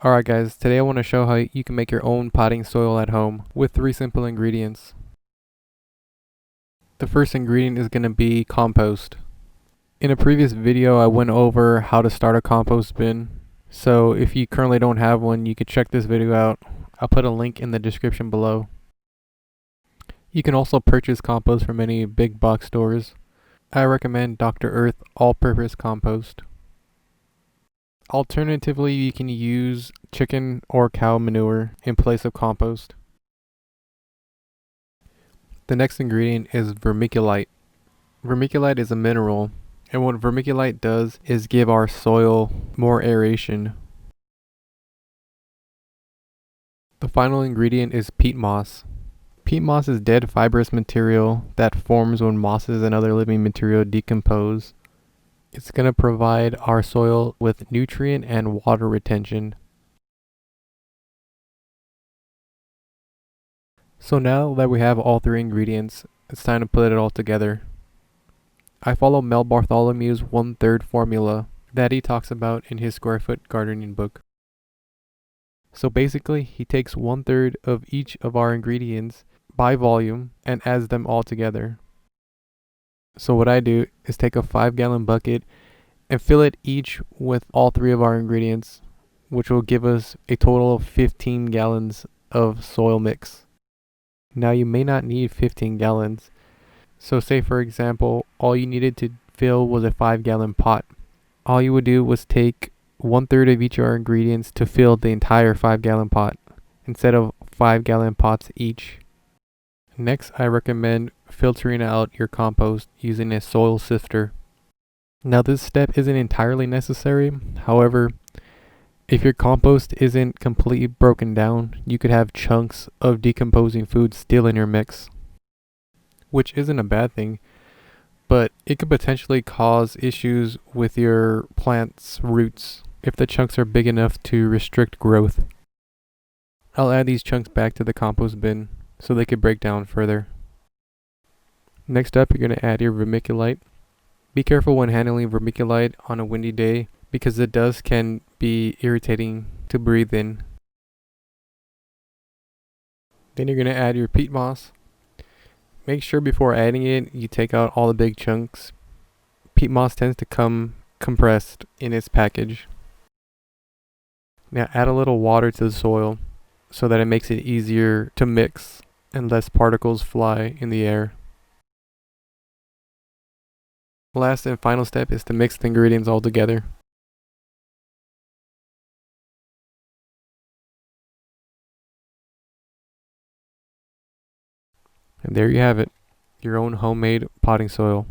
Alright guys, today I want to show how you can make your own potting soil at home with 3 simple ingredients. The first ingredient is going to be compost. In a previous video I went over how to start a compost bin, so if you currently don't have one you could check this video out. I'll put a link in the description below. You can also purchase compost from any big box stores. I recommend Dr. Earth all-purpose compost. Alternatively, you can use chicken or cow manure in place of compost. The next ingredient is vermiculite. Vermiculite is a mineral, and what vermiculite does is give our soil more aeration. The final ingredient is peat moss. Peat moss is dead fibrous material that forms when mosses and other living material decompose. It's going to provide our soil with nutrient and water retention. So now that we have all 3 ingredients, it's time to put it all together. I follow Mel Bartholomew's 1/3 formula that he talks about in his square foot gardening book. So basically, he takes 1/3 of each of our ingredients by volume and adds them all together. So what I do is take a 5-gallon bucket and fill it each with all 3 of our ingredients, which will give us a total of 15 gallons of soil mix. Now you may not need 15 gallons. So say for example, all you needed to fill was a 5-gallon pot. All you would do was take 1/3 of each of our ingredients to fill the entire 5-gallon pot, instead of 5-gallon pots each. Next, I recommend filtering out your compost using a soil sifter. Now this step isn't entirely necessary. However, if your compost isn't completely broken down, you could have chunks of decomposing food still in your mix, which isn't a bad thing, but it could potentially cause issues with your plant's roots if the chunks are big enough to restrict growth. I'll add these chunks back to the compost bin so they could break down further. Next up, you're going to add your vermiculite. Be careful when handling vermiculite on a windy day because the dust can be irritating to breathe in. Then you're going to add your peat moss. Make sure before adding it you take out all the big chunks. Peat moss tends to come compressed in its package. Now add a little water to the soil so that it makes it easier to mix and less particles fly in the air. Last and final step is to mix the ingredients all together. And there you have it, your own homemade potting soil.